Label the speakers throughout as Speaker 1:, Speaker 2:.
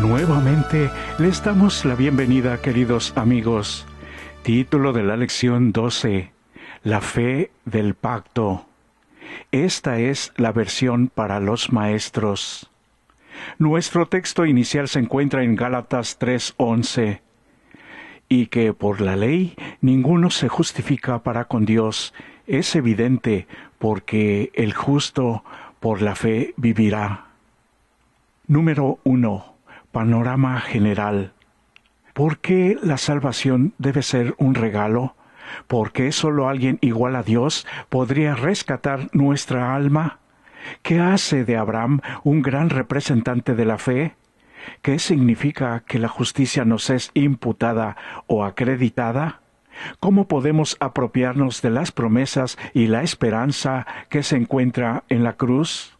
Speaker 1: Nuevamente les damos la bienvenida, queridos amigos. Título de la lección 12: La fe del pacto. Esta es la versión para los maestros. Nuestro texto inicial se encuentra en Gálatas 3:11. Y que por la ley ninguno se justifica para con Dios, es evidente, porque el justo por la fe vivirá. Número 1. Panorama general. ¿Por qué la salvación debe ser un regalo? ¿Por qué solo alguien igual a Dios podría rescatar nuestra alma? ¿Qué hace de Abraham un gran representante de la fe? ¿Qué significa que la justicia nos es imputada o acreditada? ¿Cómo podemos apropiarnos de las promesas y la esperanza que se encuentra en la cruz?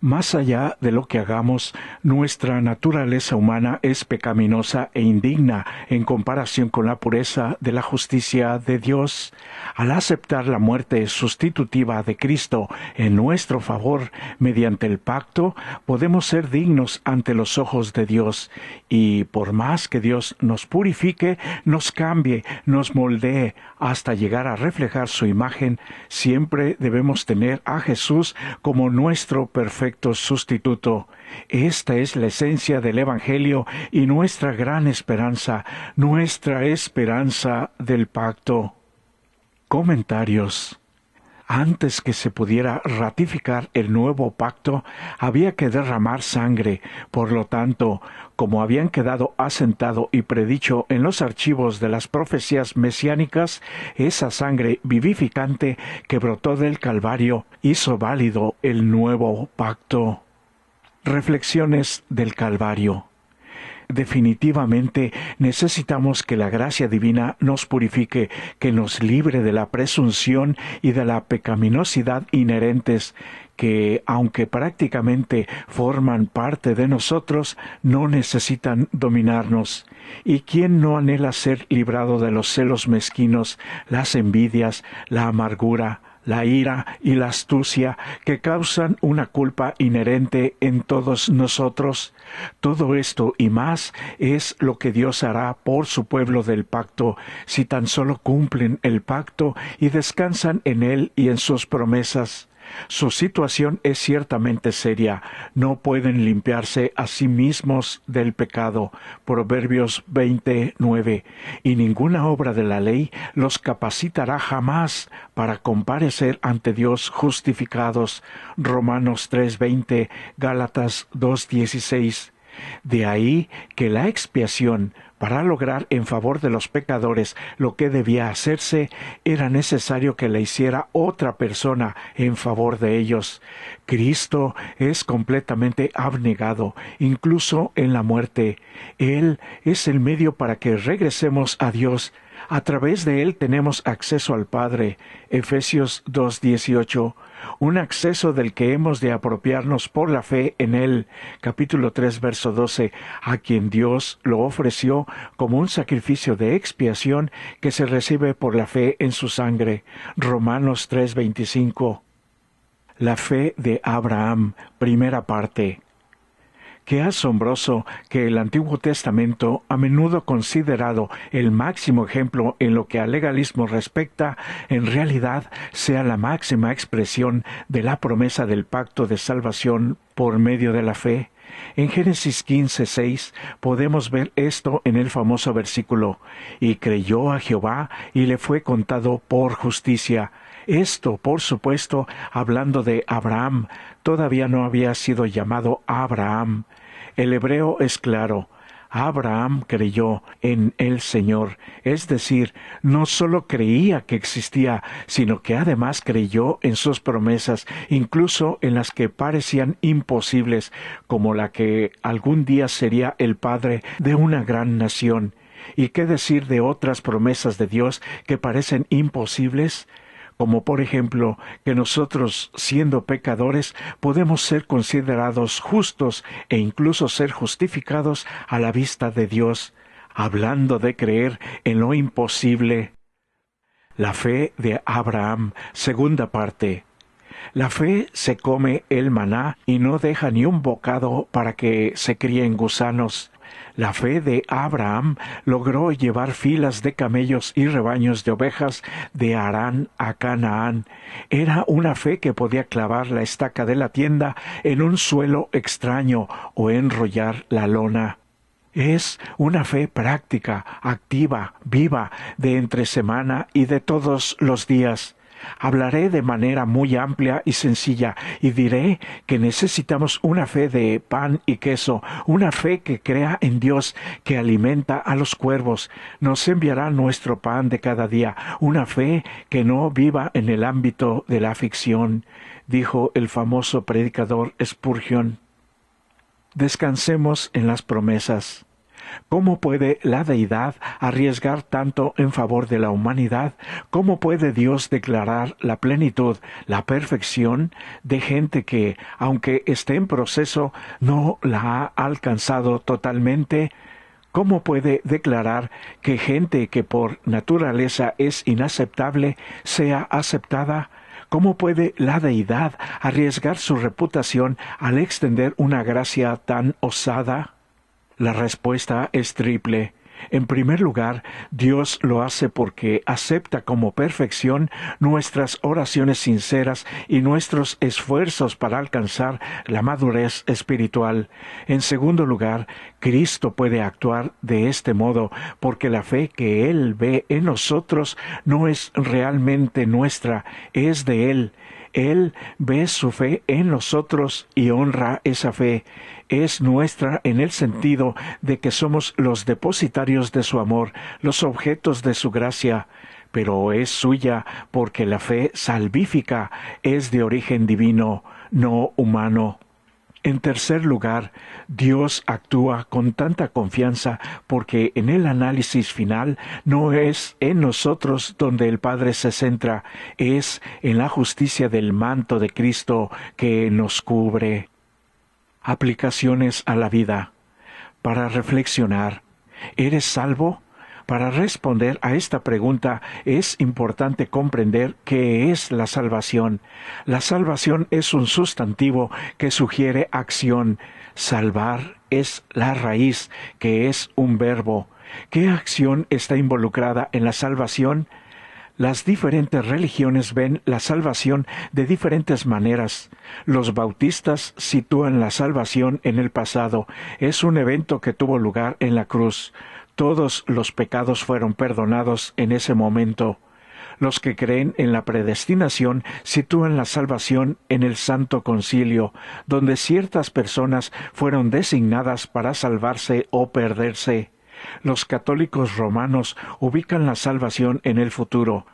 Speaker 1: Más allá de lo que hagamos, nuestra naturaleza humana es pecaminosa e indigna en comparación con la pureza de la justicia de Dios. Al aceptar la muerte sustitutiva de Cristo en nuestro favor mediante el pacto, podemos ser dignos ante los ojos de Dios, y por más que Dios nos purifique, nos cambie, nos moldee hasta llegar a reflejar su imagen, siempre debemos tener a Jesús como nuestro perfecto sustituto. Esta es la esencia del Evangelio y nuestra gran esperanza, nuestra esperanza del pacto. Comentarios. Antes que se pudiera ratificar el nuevo pacto, había que derramar sangre. Por lo tanto, como habían quedado asentado y predicho en los archivos de las profecías mesiánicas, esa sangre vivificante que brotó del Calvario hizo válido el nuevo pacto. Reflexiones del Calvario. Definitivamente necesitamos que la gracia divina nos purifique, que nos libre de la presunción y de la pecaminosidad inherentes, que, aunque prácticamente forman parte de nosotros, no necesitan dominarnos. ¿Y quién no anhela ser librado de los celos mezquinos, las envidias, la amargura, la ira y la astucia que causan una culpa inherente en todos nosotros? Todo esto y más es lo que Dios hará por su pueblo del pacto, si tan solo cumplen el pacto y descansan en él y en sus promesas. Su situación es ciertamente seria. No pueden limpiarse a sí mismos del pecado. Proverbios 20:9. Y ninguna obra de la ley los capacitará jamás para comparecer ante Dios justificados. Romanos 3:20, Gálatas 2:16. De ahí que la expiación, para lograr en favor de los pecadores lo que debía hacerse, era necesario que la hiciera otra persona en favor de ellos. Cristo es completamente abnegado, incluso en la muerte. Él es el medio para que regresemos a Dios. A través de él tenemos acceso al Padre. Efesios 2:18. Un acceso del que hemos de apropiarnos por la fe en él. Capítulo 3, verso 12. A quien Dios lo ofreció como un sacrificio de expiación que se recibe por la fe en su sangre. Romanos 3:25. La fe de Abraham, primera parte. Qué asombroso que el Antiguo Testamento, a menudo considerado el máximo ejemplo en lo que al legalismo respecta, en realidad sea la máxima expresión de la promesa del pacto de salvación por medio de la fe. En Génesis 15:6 podemos ver esto en el famoso versículo: «Y creyó a Jehová, y le fue contado por justicia». Esto, por supuesto, hablando de Abraham, todavía no había sido llamado Abraham. El hebreo es claro: Abraham creyó en el Señor, es decir, no solo creía que existía, sino que además creyó en sus promesas, incluso en las que parecían imposibles, como la que algún día sería el padre de una gran nación. ¿Y qué decir de otras promesas de Dios que parecen imposibles? Como por ejemplo, que nosotros, siendo pecadores, podemos ser considerados justos e incluso ser justificados a la vista de Dios. Hablando de creer en lo imposible. La fe de Abraham, segunda parte. La fe se come el maná y no deja ni un bocado para que se críen gusanos. La fe de Abraham logró llevar filas de camellos y rebaños de ovejas de Harán a Canaán. Era una fe que podía clavar la estaca de la tienda en un suelo extraño o enrollar la lona. Es una fe práctica, activa, viva, de entre semana y de todos los días. Hablaré de manera muy amplia y sencilla y diré que necesitamos una fe de pan y queso, una fe que crea en Dios, que alimenta a los cuervos, nos enviará nuestro pan de cada día, una fe que no viva en el ámbito de la ficción, dijo el famoso predicador Spurgeon. Descansemos en las promesas. ¿Cómo puede la deidad arriesgar tanto en favor de la humanidad? ¿Cómo puede Dios declarar la plenitud, la perfección de gente que, aunque esté en proceso, no la ha alcanzado totalmente? ¿Cómo puede declarar que gente que por naturaleza es inaceptable sea aceptada? ¿Cómo puede la deidad arriesgar su reputación al extender una gracia tan osada? La respuesta es triple. En primer lugar, Dios lo hace porque acepta como perfección nuestras oraciones sinceras y nuestros esfuerzos para alcanzar la madurez espiritual. En segundo lugar, Cristo puede actuar de este modo porque la fe que Él ve en nosotros no es realmente nuestra, es de Él. Él ve su fe en nosotros y honra esa fe. Es nuestra en el sentido de que somos los depositarios de su amor, los objetos de su gracia, pero es suya porque la fe salvífica es de origen divino, no humano. En tercer lugar, Dios actúa con tanta confianza porque en el análisis final no es en nosotros donde el Padre se centra, es en la justicia del manto de Cristo que nos cubre. Aplicaciones a la vida. Para reflexionar, ¿eres salvo? Para responder a esta pregunta es importante comprender qué es la salvación. La salvación es un sustantivo que sugiere acción. Salvar es la raíz, que es un verbo. ¿Qué acción está involucrada en la salvación? Las diferentes religiones ven la salvación de diferentes maneras. Los bautistas sitúan la salvación en el pasado. Es un evento que tuvo lugar en la cruz. Todos los pecados fueron perdonados en ese momento. Los que creen en la predestinación sitúan la salvación en el Santo Concilio, donde ciertas personas fueron designadas para salvarse o perderse. Los católicos romanos ubican la salvación en el futuro.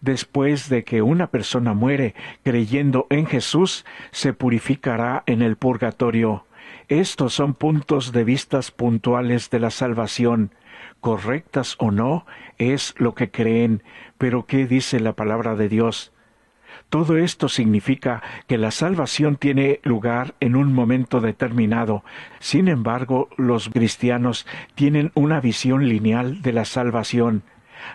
Speaker 1: Después de que una persona muere creyendo en Jesús, se purificará en el purgatorio. Estos son puntos de vista puntuales de la salvación. Correctas o no, es lo que creen, pero ¿qué dice la palabra de Dios? Todo esto significa que la salvación tiene lugar en un momento determinado. Sin embargo, los cristianos tienen una visión lineal de la salvación.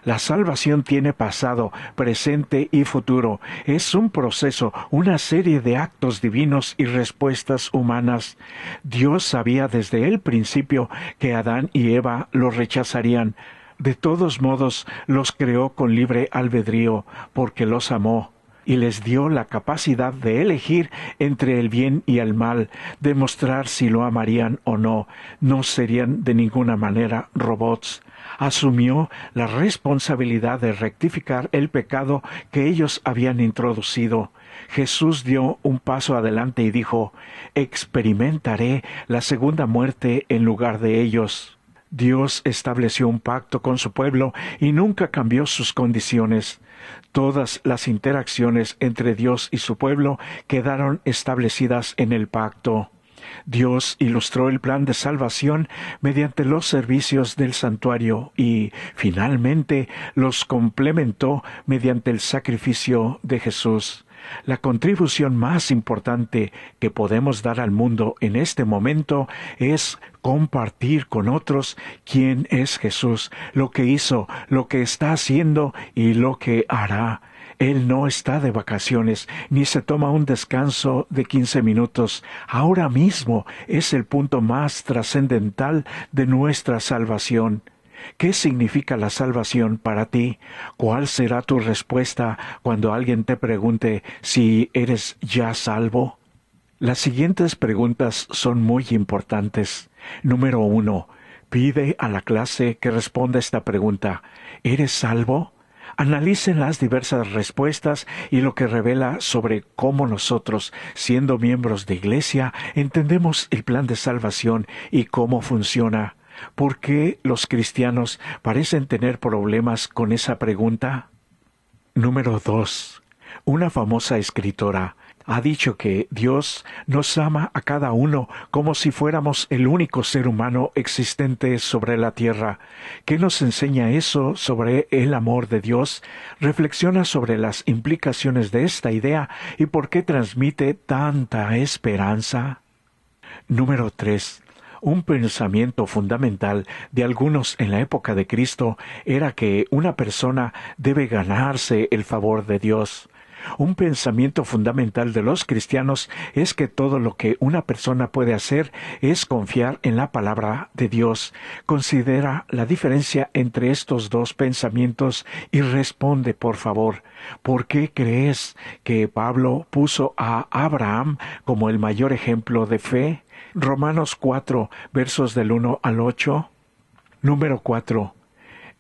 Speaker 1: La salvación tiene pasado, presente y futuro. Es un proceso, una serie de actos divinos y respuestas humanas. Dios sabía desde el principio que Adán y Eva lo rechazarían. De todos modos, los creó con libre albedrío, porque los amó, y les dio la capacidad de elegir entre el bien y el mal, de mostrar si lo amarían o no. No serían de ninguna manera robots. Asumió la responsabilidad de rectificar el pecado que ellos habían introducido. Jesús dio un paso adelante y dijo: experimentaré la segunda muerte en lugar de ellos. Dios estableció un pacto con su pueblo y nunca cambió sus condiciones. Todas las interacciones entre Dios y su pueblo quedaron establecidas en el pacto. Dios ilustró el plan de salvación mediante los servicios del santuario y, finalmente, los complementó mediante el sacrificio de Jesús. La contribución más importante que podemos dar al mundo en este momento es compartir con otros quién es Jesús, lo que hizo, lo que está haciendo y lo que hará. Él no está de vacaciones, ni se toma un descanso de 15 minutos. Ahora mismo es el punto más trascendental de nuestra salvación. ¿Qué significa la salvación para ti? ¿Cuál será tu respuesta cuando alguien te pregunte si eres ya salvo? Las siguientes preguntas son muy importantes. Número 1. Pide a la clase que responda esta pregunta. ¿Eres salvo? Analicen las diversas respuestas y lo que revela sobre cómo nosotros, siendo miembros de iglesia, entendemos el plan de salvación y cómo funciona. ¿Por qué los cristianos parecen tener problemas con esa pregunta? Número 2. Una famosa escritora ha dicho que Dios nos ama a cada uno como si fuéramos el único ser humano existente sobre la tierra. ¿Qué nos enseña eso sobre el amor de Dios? Reflexiona sobre las implicaciones de esta idea y por qué transmite tanta esperanza. Número 3. Un pensamiento fundamental de algunos en la época de Cristo era que una persona debe ganarse el favor de Dios. Un pensamiento fundamental de los cristianos es que todo lo que una persona puede hacer es confiar en la palabra de Dios. Considera la diferencia entre estos dos pensamientos y responde, por favor, ¿por qué crees que Pablo puso a Abraham como el mayor ejemplo de fe? Romanos 4, versos del 1 al 8. Número 4.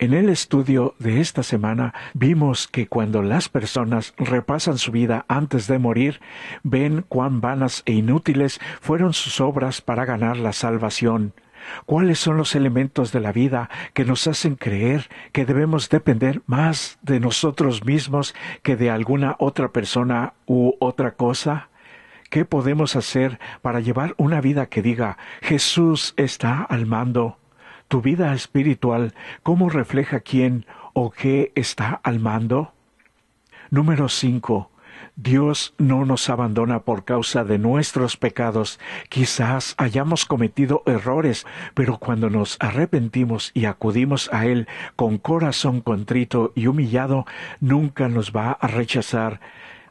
Speaker 1: En el estudio de esta semana vimos que cuando las personas repasan su vida antes de morir, ven cuán vanas e inútiles fueron sus obras para ganar la salvación. ¿Cuáles son los elementos de la vida que nos hacen creer que debemos depender más de nosotros mismos que de alguna otra persona u otra cosa? ¿Qué podemos hacer para llevar una vida que diga, Jesús está al mando? ¿Tu vida espiritual cómo refleja quién o qué está al mando? Número 5. Dios no nos abandona por causa de nuestros pecados. Quizás hayamos cometido errores, pero cuando nos arrepentimos y acudimos a Él con corazón contrito y humillado, nunca nos va a rechazar.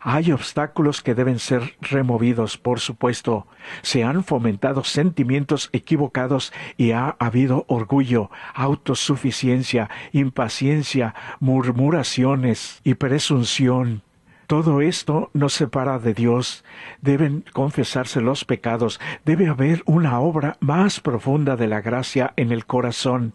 Speaker 1: Hay obstáculos que deben ser removidos, por supuesto. Se han fomentado sentimientos equivocados y ha habido orgullo, autosuficiencia, impaciencia, murmuraciones y presunción. Todo esto nos separa de Dios. Deben confesarse los pecados. Debe haber una obra más profunda de la gracia en el corazón.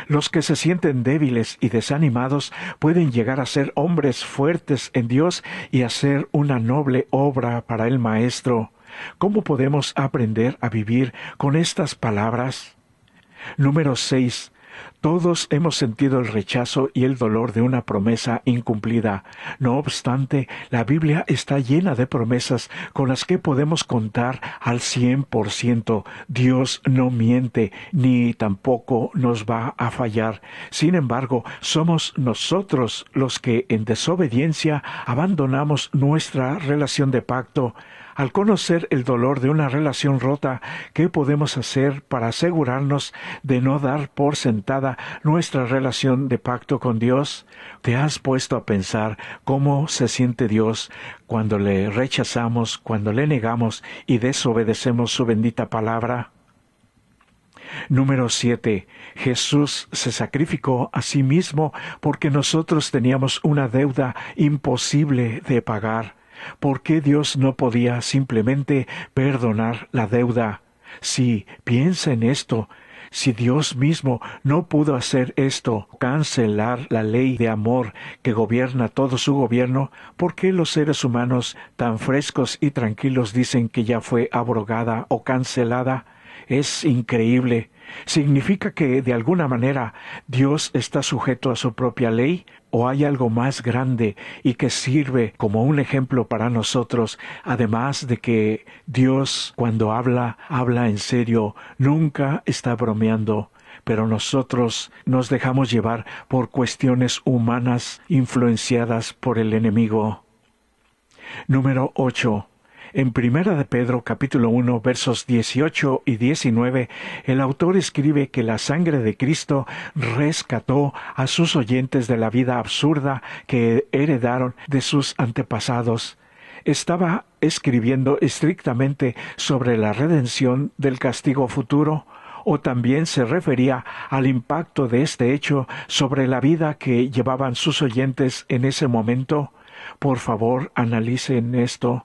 Speaker 1: Los que se sienten débiles y desanimados pueden llegar a ser hombres fuertes en Dios y hacer una noble obra para el Maestro. ¿Cómo podemos aprender a vivir con estas palabras? Número 6. Todos hemos sentido el rechazo y el dolor de una promesa incumplida. No obstante, la Biblia está llena de promesas con las que podemos contar al 100%. Dios no miente, ni tampoco nos va a fallar. Sin embargo, somos nosotros los que en desobediencia abandonamos nuestra relación de pacto. Al conocer el dolor de una relación rota, ¿qué podemos hacer para asegurarnos de no dar por sentada nuestra relación de pacto con Dios? ¿Te has puesto a pensar cómo se siente Dios cuando le rechazamos, cuando le negamos y desobedecemos su bendita palabra? Número 7. Jesús se sacrificó a sí mismo porque nosotros teníamos una deuda imposible de pagar. ¿Por qué Dios no podía simplemente perdonar la deuda? Sí, piensa en esto. Si Dios mismo no pudo hacer esto, cancelar la ley de amor que gobierna todo su gobierno, ¿por qué los seres humanos tan frescos y tranquilos dicen que ya fue abrogada o cancelada? Es increíble. ¿Significa que de alguna manera Dios está sujeto a su propia ley? ¿O hay algo más grande y que sirve como un ejemplo para nosotros, además de que Dios cuando habla en serio, nunca está bromeando? Pero nosotros nos dejamos llevar por cuestiones humanas influenciadas por el enemigo. Número 8. En Primera de Pedro, capítulo 1, versos 18 y 19, el autor escribe que la sangre de Cristo rescató a sus oyentes de la vida absurda que heredaron de sus antepasados. Estaba escribiendo estrictamente sobre la redención del castigo futuro, o también se refería al impacto de este hecho sobre la vida que llevaban sus oyentes en ese momento. Por favor, analicen esto.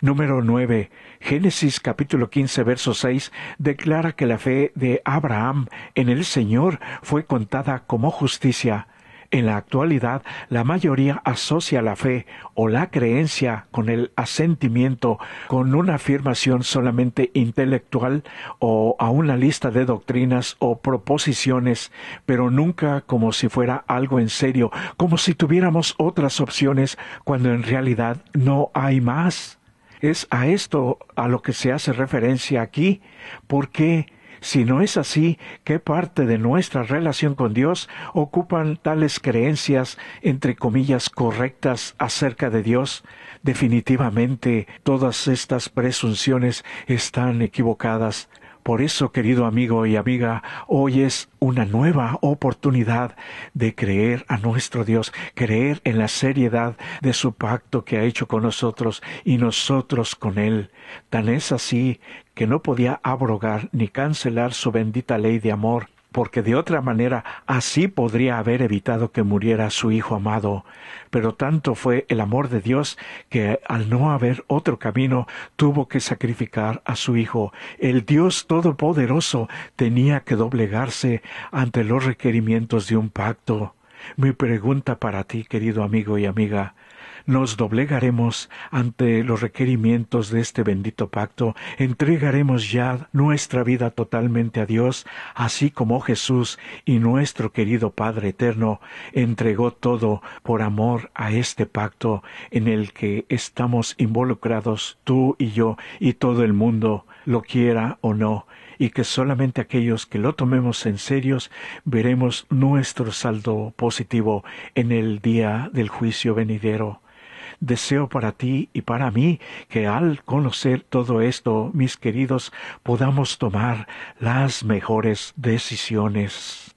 Speaker 1: Número 9. Génesis capítulo 15, verso 6 declara que la fe de Abraham en el Señor fue contada como justicia. En la actualidad, la mayoría asocia la fe o la creencia con el asentimiento, con una afirmación solamente intelectual o a una lista de doctrinas o proposiciones, pero nunca como si fuera algo en serio, como si tuviéramos otras opciones, cuando en realidad no hay más. Es a esto a lo que se hace referencia aquí. ¿Por qué? Si no es así, ¿qué parte de nuestra relación con Dios ocupan tales creencias, entre comillas, correctas acerca de Dios? Definitivamente, todas estas presunciones están equivocadas. Por eso, querido amigo y amiga, hoy es una nueva oportunidad de creer a nuestro Dios, creer en la seriedad de su pacto que ha hecho con nosotros y nosotros con Él. Tan es así que no podía abrogar ni cancelar su bendita ley de amor, porque de otra manera así podría haber evitado que muriera su Hijo amado. Pero tanto fue el amor de Dios que al no haber otro camino tuvo que sacrificar a su Hijo. El Dios Todopoderoso tenía que doblegarse ante los requerimientos de un pacto. Mi pregunta para ti, querido amigo y amiga: ¿nos doblegaremos ante los requerimientos de este bendito pacto? ¿Entregaremos ya nuestra vida totalmente a Dios, así como Jesús y nuestro querido Padre Eterno entregó todo por amor a este pacto en el que estamos involucrados tú y yo y todo el mundo, lo quiera o no? Y que solamente aquellos que lo tomemos en serio veremos nuestro saldo positivo en el día del juicio venidero. Deseo para ti y para mí que al conocer todo esto, mis queridos, podamos tomar las mejores decisiones.